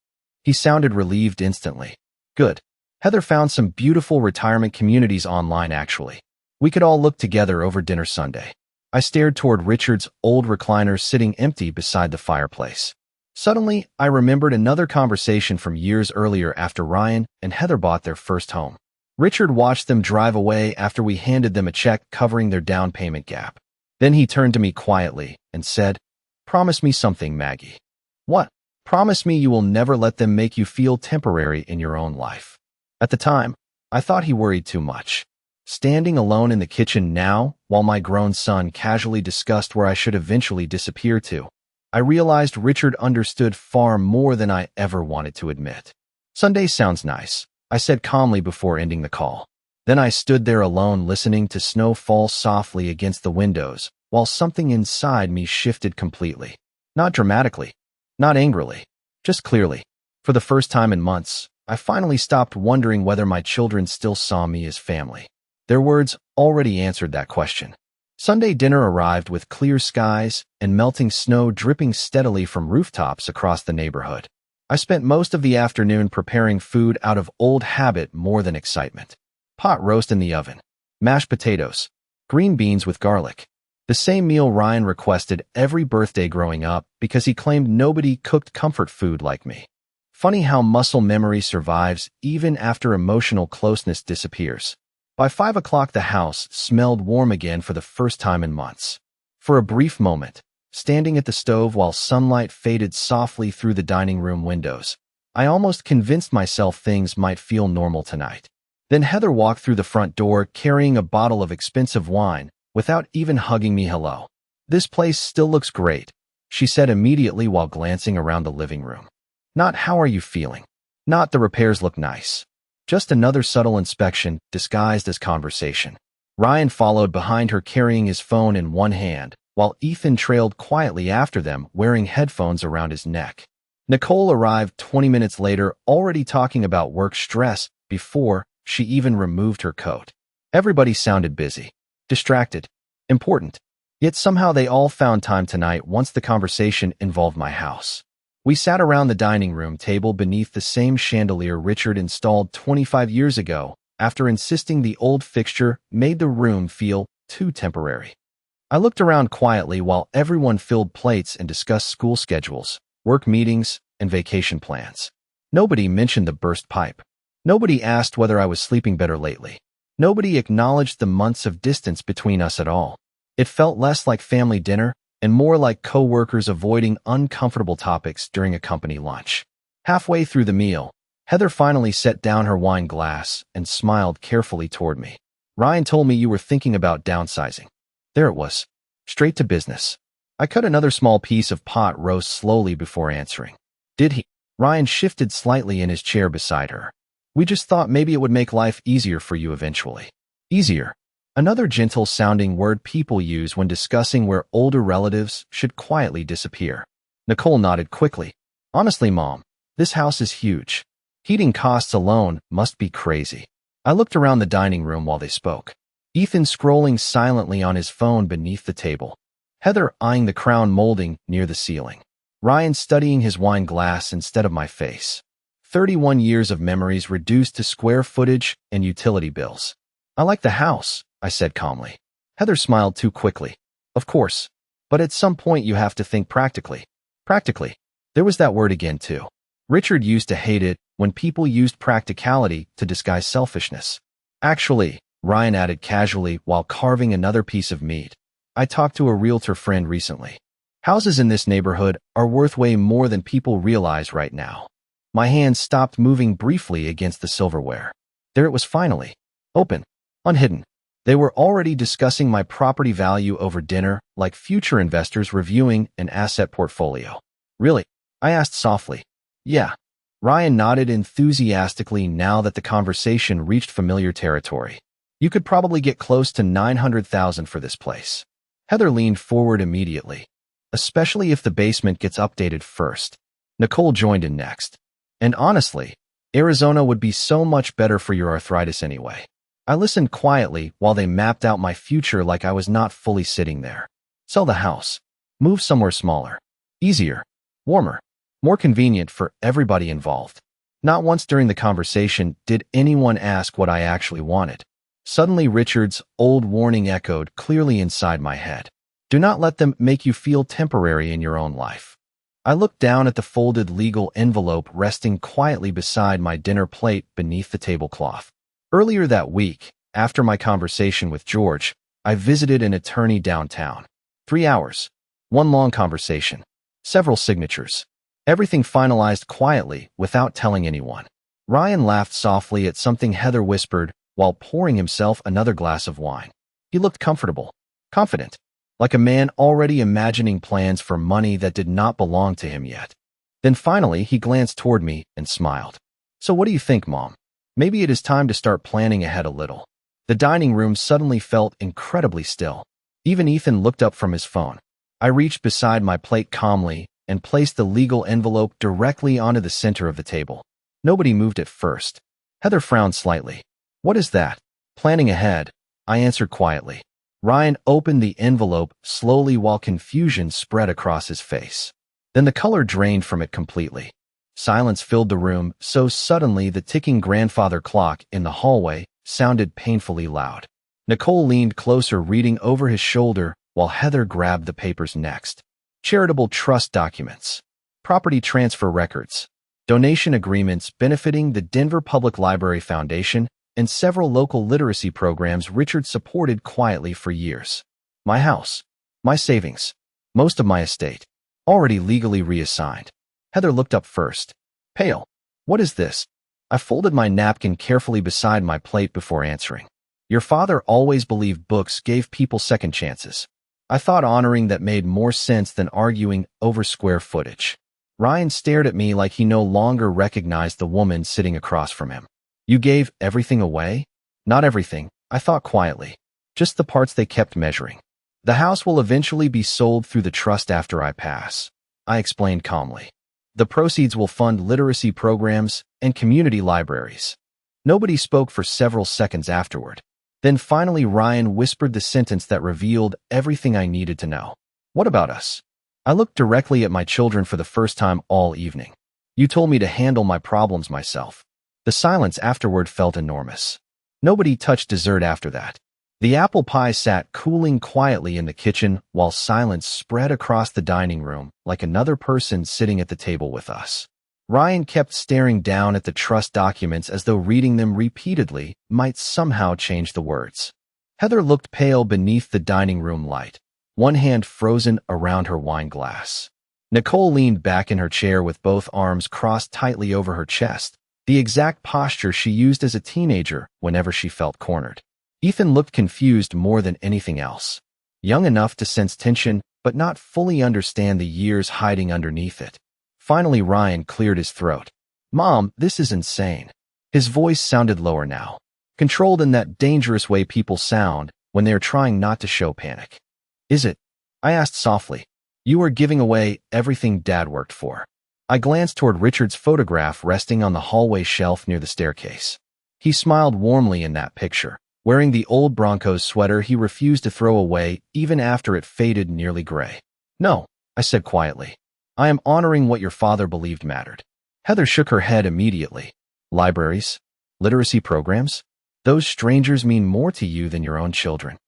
[SPEAKER 1] He sounded relieved instantly. Good. Heather found some beautiful retirement communities online, actually. We could all look together over dinner Sunday. I stared toward Richard's old recliner sitting empty beside the fireplace. Suddenly, I remembered another conversation from years earlier after Ryan and Heather bought their first home. Richard watched them drive away after we handed them a check covering their down payment gap. Then he turned to me quietly and said, "Promise me something, Maggie." "What?" "Promise me you will never let them make you feel temporary in your own life." At the time, I thought he worried too much. Standing alone in the kitchen now, while my grown son casually discussed where I should eventually disappear to, I realized Richard understood far more than I ever wanted to admit. "Sunday sounds nice," I said calmly before ending the call. Then I stood there alone listening to snow fall softly against the windows, while something inside me shifted completely. Not dramatically, not angrily, just clearly. For the first time in months, I finally stopped wondering whether my children still saw me as family. Their words already answered that question. Sunday dinner arrived with clear skies and melting snow dripping steadily from rooftops across the neighborhood. I spent most of the afternoon preparing food out of old habit more than excitement. Pot roast in the oven, mashed potatoes, green beans with garlic. The same meal Ryan requested every birthday growing up because he claimed nobody cooked comfort food like me. Funny how muscle memory survives even after emotional closeness disappears. By 5 o'clock, the house smelled warm again for the first time in months. For a brief moment, standing at the stove while sunlight faded softly through the dining room windows, I almost convinced myself things might feel normal tonight. Then Heather walked through the front door carrying a bottle of expensive wine without even hugging me hello. "This place still looks great," she said immediately while glancing around the living room. Not "how are you feeling?" Not "the repairs look nice." Just another subtle inspection disguised as conversation. Ryan followed behind her carrying his phone in one hand, while Ethan trailed quietly after them wearing headphones around his neck. Nicole arrived 20 minutes later, already talking about work stress before she even removed her coat. Everybody sounded busy, distracted, important. Yet somehow they all found time tonight once the conversation involved my house. We sat around the dining room table beneath the same chandelier Richard installed 25 years ago, after insisting the old fixture made the room feel too temporary. I looked around quietly while everyone filled plates and discussed school schedules, work meetings, and vacation plans. Nobody mentioned the burst pipe. Nobody asked whether I was sleeping better lately. Nobody acknowledged the months of distance between us at all. It felt less like family dinner and more like co-workers avoiding uncomfortable topics during a company lunch. Halfway through the meal, Heather finally set down her wine glass and smiled carefully toward me. "Ryan told me you were thinking about downsizing." There it was. Straight to business. I cut another small piece of pot roast slowly before answering. "Did he?" Ryan shifted slightly in his chair beside her. "We just thought maybe it would make life easier for you eventually." Easier. Another gentle-sounding word people use when discussing where older relatives should quietly disappear. Nicole nodded quickly. "Honestly, Mom, this house is huge. Heating costs alone must be crazy." I looked around the dining room while they spoke. Ethan scrolling silently on his phone beneath the table. Heather eyeing the crown molding near the ceiling. Ryan studying his wine glass instead of my face. 31 years of memories reduced to square footage and utility bills. "I like the house," I said calmly. Heather smiled too quickly. "Of course. But at some point you have to think practically." Practically. There was that word again too. Richard used to hate it when people used practicality to disguise selfishness. "Actually," Ryan added casually while carving another piece of meat, "I talked to a realtor friend recently. Houses in this neighborhood are worth way more than people realize right now." My hand stopped moving briefly against the silverware. There it was finally. Open. Unhidden. They were already discussing my property value over dinner, like future investors reviewing an asset portfolio. "Really?" I asked softly. "Yeah." Ryan nodded enthusiastically now that the conversation reached familiar territory. "You could probably get close to $900,000 for this place." Heather leaned forward immediately. "Especially if the basement gets updated first." Nicole joined in next. And honestly, Arizona would be so much better for your arthritis anyway. I listened quietly while they mapped out my future like I was not fully sitting there. Sell the house. Move somewhere smaller. Easier. Warmer. More convenient for everybody involved. Not once during the conversation did anyone ask what I actually wanted. Suddenly Richard's old warning echoed clearly inside my head. Do not let them make you feel temporary in your own life. I looked down at the folded legal envelope resting quietly beside my dinner plate beneath the tablecloth. Earlier that week, after my conversation with George, I visited an attorney downtown. 3 hours. One long conversation. Several signatures. Everything finalized quietly without telling anyone. Ryan laughed softly at something Heather whispered while pouring himself another glass of wine. He looked comfortable, confident, like a man already imagining plans for money that did not belong to him yet. Then finally he glanced toward me and smiled. So what do you think, Mom? Maybe it is time to start planning ahead a little. The dining room suddenly felt incredibly still. Even Ethan looked up from his phone. I reached beside my plate calmly and placed the legal envelope directly onto the center of the table. Nobody moved at first. Heather frowned slightly. What is that? Planning ahead, I answered quietly. Ryan opened the envelope slowly while confusion spread across his face. Then the color drained from it completely. Silence filled the room so suddenly the ticking grandfather clock in the hallway sounded painfully loud. Nicole leaned closer, reading over his shoulder, while Heather grabbed the papers next. Charitable trust documents, property transfer records, donation agreements benefiting the Denver Public Library Foundation, and several local literacy programs Richard supported quietly for years. My house, my savings, most of my estate, already legally reassigned. Heather looked up first. Pale. What is this? I folded my napkin carefully beside my plate before answering. Your father always believed books gave people second chances. I thought honoring that made more sense than arguing over square footage. Ryan stared at me like he no longer recognized the woman sitting across from him. You gave everything away? Not everything, I thought quietly. Just the parts they kept measuring. The house will eventually be sold through the trust after I pass, I explained calmly. The proceeds will fund literacy programs and community libraries. Nobody spoke for several seconds afterward. Then finally Ryan whispered the sentence that revealed everything I needed to know. What about us? I looked directly at my children for the first time all evening. You told me to handle my problems myself. The silence afterward felt enormous. Nobody touched dessert after that. The apple pie sat cooling quietly in the kitchen while silence spread across the dining room like another person sitting at the table with us. Ryan kept staring down at the trust documents as though reading them repeatedly might somehow change the words. Heather looked pale beneath the dining room light, one hand frozen around her wine glass. Nicole leaned back in her chair with both arms crossed tightly over her chest, the exact posture she used as a teenager whenever she felt cornered. Ethan looked confused more than anything else. Young enough to sense tension, but not fully understand the years hiding underneath it. Finally, Ryan cleared his throat. Mom, this is insane. His voice sounded lower now, controlled in that dangerous way people sound when they are trying not to show panic. Is it? I asked softly. You are giving away everything Dad worked for. I glanced toward Richard's photograph resting on the hallway shelf near the staircase. He smiled warmly in that picture, wearing the old Broncos sweater he refused to throw away even after it faded nearly gray. No, I said quietly. I am honoring what your father believed mattered. Heather shook her head immediately. Libraries? Literacy programs? Those strangers mean more to you than your own children.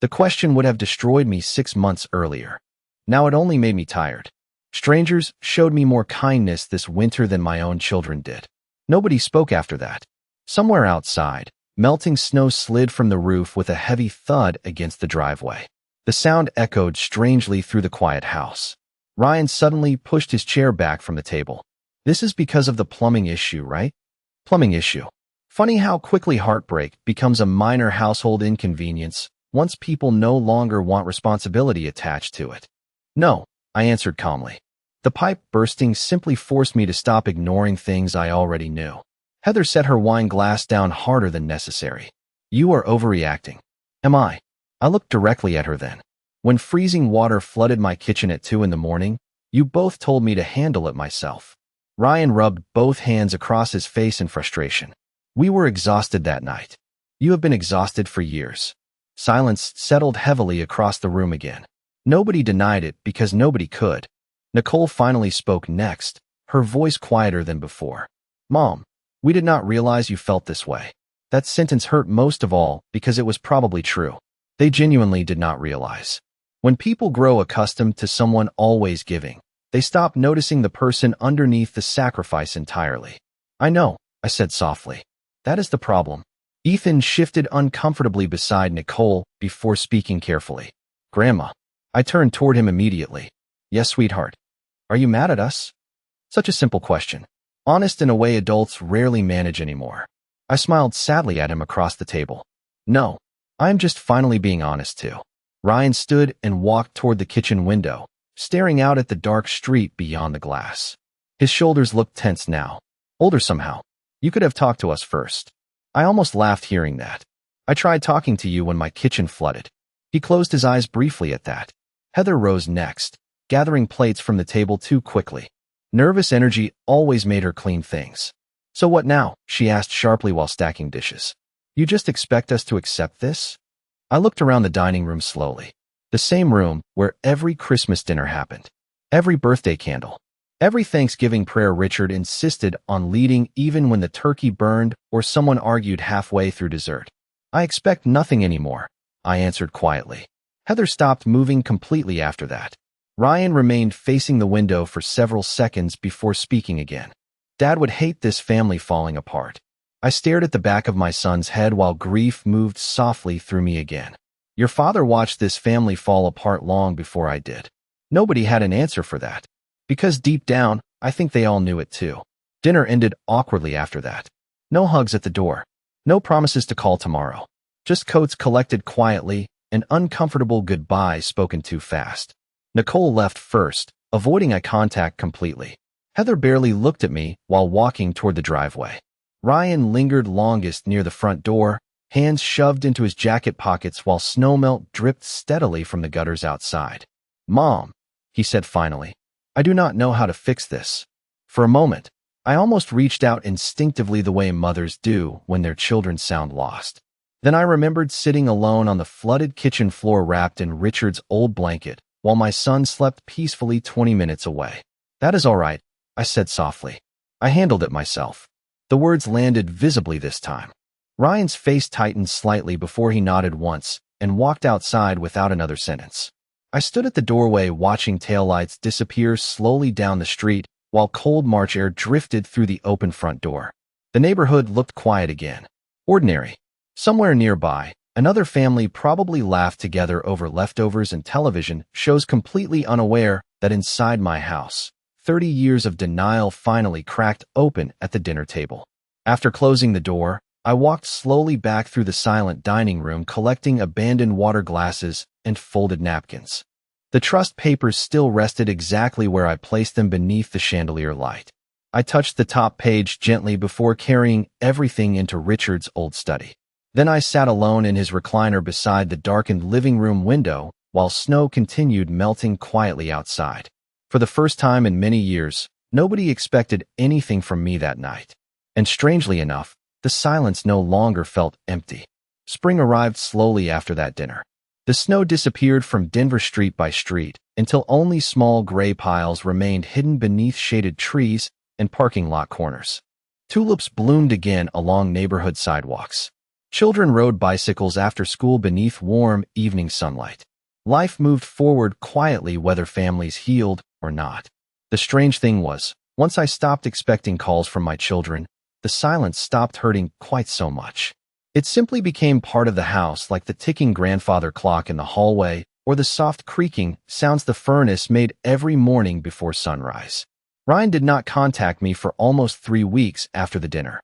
[SPEAKER 1] The question would have destroyed me 6 months earlier. Now it only made me tired. Strangers showed me more kindness this winter than my own children did. Nobody spoke after that. Somewhere outside, melting snow slid from the roof with a heavy thud against the driveway. The sound echoed strangely through the quiet house. Ryan suddenly pushed his chair back from the table. This is because of the plumbing issue, right? Plumbing issue. Funny how quickly heartbreak becomes a minor household inconvenience once people no longer want responsibility attached to it. No, I answered calmly. The pipe bursting simply forced me to stop ignoring things I already knew. Heather set her wine glass down harder than necessary. You are overreacting. Am I? I looked directly at her then. When freezing water flooded my kitchen at 2 in the morning, you both told me to handle it myself. Ryan rubbed both hands across his face in frustration. We were exhausted that night. You have been exhausted for years. Silence settled heavily across the room again. Nobody denied it because nobody could. Nicole finally spoke next, her voice quieter than before. Mom, we did not realize you felt this way. That sentence hurt most of all because it was probably true. They genuinely did not realize. When people grow accustomed to someone always giving, they stop noticing the person underneath the sacrifice entirely. I know, I said softly. That is the problem. Ethan shifted uncomfortably beside Nicole before speaking carefully. Grandma. I turned toward him immediately. Yes, sweetheart. Are you mad at us? Such a simple question. Honest in a way adults rarely manage anymore. I smiled sadly at him across the table. No, I'm just finally being honest too. Ryan stood and walked toward the kitchen window, staring out at the dark street beyond the glass. His shoulders looked tense now. Older somehow. You could have talked to us first. I almost laughed hearing that. I tried talking to you when my kitchen flooded. He closed his eyes briefly at that. Heather rose next, gathering plates from the table too quickly. Nervous energy always made her clean things. So what now? She asked sharply while stacking dishes. You just expect us to accept this? I looked around the dining room slowly. The same room where every Christmas dinner happened. Every birthday candle. Every Thanksgiving prayer Richard insisted on leading even when the turkey burned or someone argued halfway through dessert. I expect nothing anymore, I answered quietly. Heather stopped moving completely after that. Ryan remained facing the window for several seconds before speaking again. Dad would hate this family falling apart. I stared at the back of my son's head while grief moved softly through me again. Your father watched this family fall apart long before I did. Nobody had an answer for that. Because deep down, I think they all knew it too. Dinner ended awkwardly after that. No hugs at the door. No promises to call tomorrow. Just coats collected quietly, an uncomfortable goodbye spoken too fast. Nicole left first, avoiding eye contact completely. Heather barely looked at me while walking toward the driveway. Ryan lingered longest near the front door, hands shoved into his jacket pockets while snowmelt dripped steadily from the gutters outside. Mom, he said finally. I do not know how to fix this. For a moment, I almost reached out instinctively the way mothers do when their children sound lost. Then I remembered sitting alone on the flooded kitchen floor wrapped in Richard's old blanket while my son slept peacefully 20 minutes away. That is all right, I said softly. I handled it myself. The words landed visibly this time. Ryan's face tightened slightly before he nodded once and walked outside without another sentence. I stood at the doorway watching taillights disappear slowly down the street while cold March air drifted through the open front door. The neighborhood looked quiet again. Ordinary. Somewhere nearby, another family probably laughed together over leftovers and television shows, completely unaware that inside my house, 30 years of denial finally cracked open at the dinner table. After closing the door, I walked slowly back through the silent dining room collecting abandoned water glasses and folded napkins. The trust papers still rested exactly where I placed them beneath the chandelier light. I touched the top page gently before carrying everything into Richard's old study. Then I sat alone in his recliner beside the darkened living room window while snow continued melting quietly outside. For the first time in many years, nobody expected anything from me that night. And strangely enough, the silence no longer felt empty. Spring arrived slowly after that dinner. The snow disappeared from Denver street by street until only small gray piles remained hidden beneath shaded trees and parking lot corners. Tulips bloomed again along neighborhood sidewalks. Children rode bicycles after school beneath warm evening sunlight. Life moved forward quietly whether families healed or not. The strange thing was, once I stopped expecting calls from my children, the silence stopped hurting quite so much. It simply became part of the house, like the ticking grandfather clock in the hallway or the soft creaking sounds the furnace made every morning before sunrise. Ryan did not contact me for almost 3 weeks after the dinner.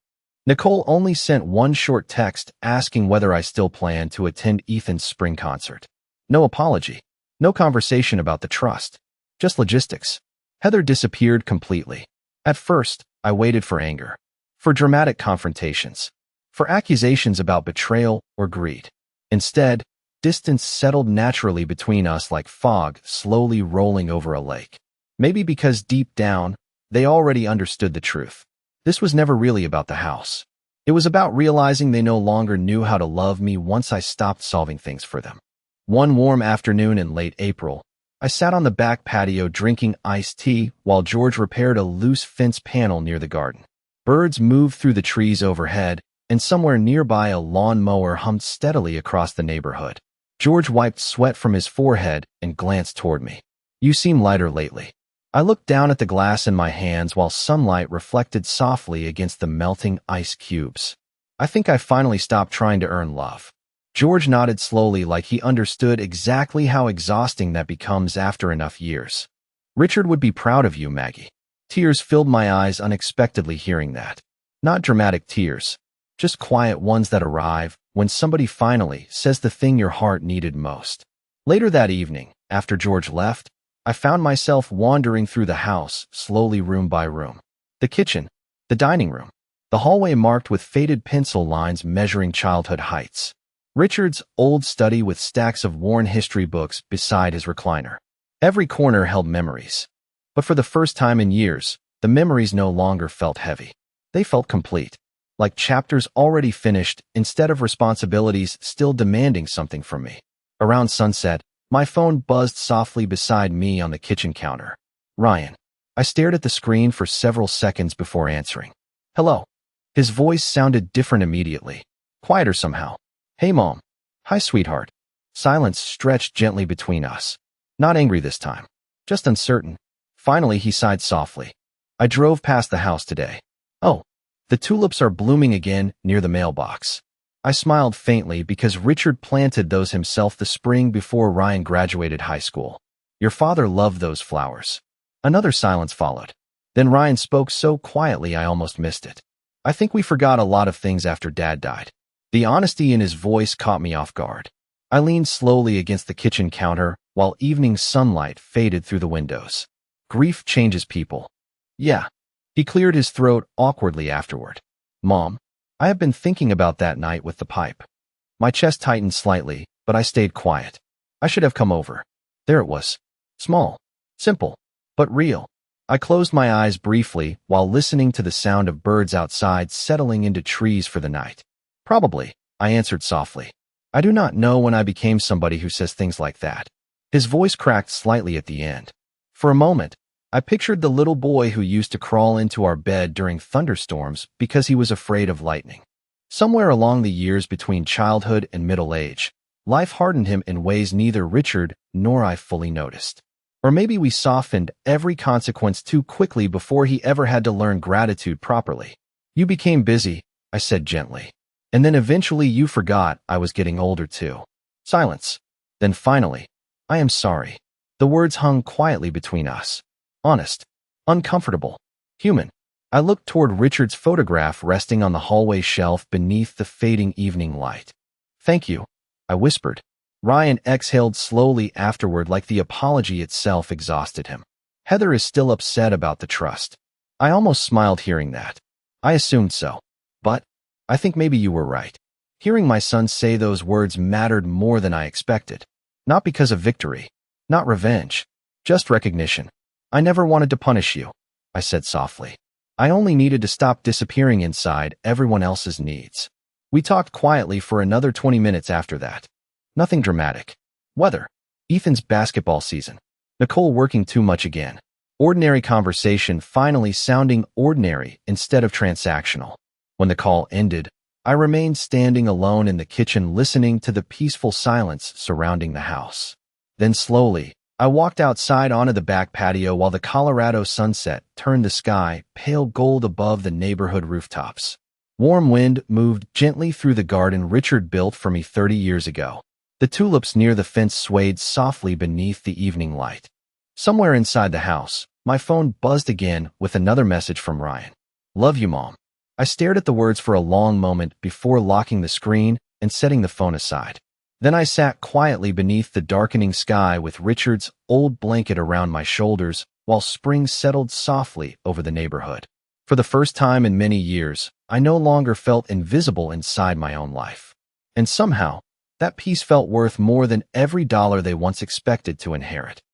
[SPEAKER 1] Nicole only sent one short text asking whether I still planned to attend Ethan's spring concert. No apology. No conversation about the trust. Just logistics. Heather disappeared completely. At first, I waited for anger. For dramatic confrontations. For accusations about betrayal or greed. Instead, distance settled naturally between us like fog slowly rolling over a lake. Maybe because deep down, They already understood the truth. This was never really about the house. It was about realizing they no longer knew how to love me once I stopped solving things for them. One warm afternoon in late April, I sat on the back patio drinking iced tea while George repaired a loose fence panel near the garden. Birds moved through the trees overhead, and somewhere nearby a lawn mower hummed steadily across the neighborhood. George wiped sweat from his forehead and glanced toward me. "You seem lighter lately." I looked down at the glass in my hands while sunlight reflected softly against the melting ice cubes. "I think I finally stopped trying to earn love." George nodded slowly like he understood exactly how exhausting that becomes after enough years. "Richard would be proud of you, Maggie." Tears filled my eyes unexpectedly hearing that. Not dramatic tears, just quiet ones that arrive when somebody finally says the thing your heart needed most. Later that evening, after George left, I found myself wandering through the house, slowly room by room. The kitchen, the dining room, the hallway marked with faded pencil lines measuring childhood heights. Richard's old study with stacks of worn history books beside his recliner. Every corner held memories. But for the first time in years, the memories no longer felt heavy. They felt complete, like chapters already finished instead of responsibilities still demanding something from me. Around sunset, my phone buzzed softly beside me on the kitchen counter. "Ryan." I stared at the screen for several seconds before answering. "Hello." His voice sounded different immediately, quieter somehow. "Hey, Mom." "Hi, sweetheart." Silence stretched gently between us. Not angry this time, just uncertain. Finally, he sighed softly. "I drove past the house today." "Oh, the tulips are blooming again near the mailbox." I smiled faintly because Richard planted those himself the spring before Ryan graduated high school. "Your father loved those flowers." Another silence followed. Then Ryan spoke so quietly I almost missed it. "I think we forgot a lot of things after Dad died." The honesty in his voice caught me off guard. I leaned slowly against the kitchen counter while evening sunlight faded through the windows. "Grief changes people." "Yeah." He cleared his throat awkwardly afterward. "Mom, I have been thinking about that night with the pipe." My chest tightened slightly, but I stayed quiet. I should have come over. There it was. Small, simple, but real. I closed my eyes briefly while listening to the sound of birds outside settling into trees for the night. "Probably," I answered softly. "I do not know when I became somebody who says things like that." His voice cracked slightly at the end. For a moment, I pictured the little boy who used to crawl into our bed during thunderstorms because he was afraid of lightning. Somewhere along the years between childhood and middle age, life hardened him in ways neither Richard nor I fully noticed. Or maybe we softened every consequence too quickly before he ever had to learn gratitude properly. "You became busy," I said gently. "And then eventually you forgot I was getting older too." Silence. Then finally, "I am sorry." The words hung quietly between us. Honest, uncomfortable, human. I looked toward Richard's photograph resting on the hallway shelf beneath the fading evening light. "Thank you," I whispered. Ryan exhaled slowly afterward like the apology itself exhausted him. "Heather is still upset about the trust." I almost smiled hearing that. I assumed so. But I think maybe you were right. Hearing my son say those words mattered more than I expected. Not because of victory, not revenge, just recognition. "I never wanted to punish you," I said softly. "I only needed to stop disappearing inside everyone else's needs." We talked quietly for another 20 minutes after that. Nothing dramatic. Weather. Ethan's basketball season. Nicole working too much again. Ordinary conversation finally sounding ordinary instead of transactional. When the call ended, I remained standing alone in the kitchen listening to the peaceful silence surrounding the house. Then slowly, I walked outside onto the back patio while the Colorado sunset turned the sky pale gold above the neighborhood rooftops. Warm wind moved gently through the garden Richard built for me 30 years ago. The tulips near the fence swayed softly beneath the evening light. Somewhere inside the house, my phone buzzed again with another message from Ryan. "Love you, Mom." I stared at the words for a long moment before locking the screen and setting the phone aside. Then I sat quietly beneath the darkening sky with Richard's old blanket around my shoulders while spring settled softly over the neighborhood. For the first time in many years, I no longer felt invisible inside my own life. And somehow, that peace felt worth more than every dollar they once expected to inherit.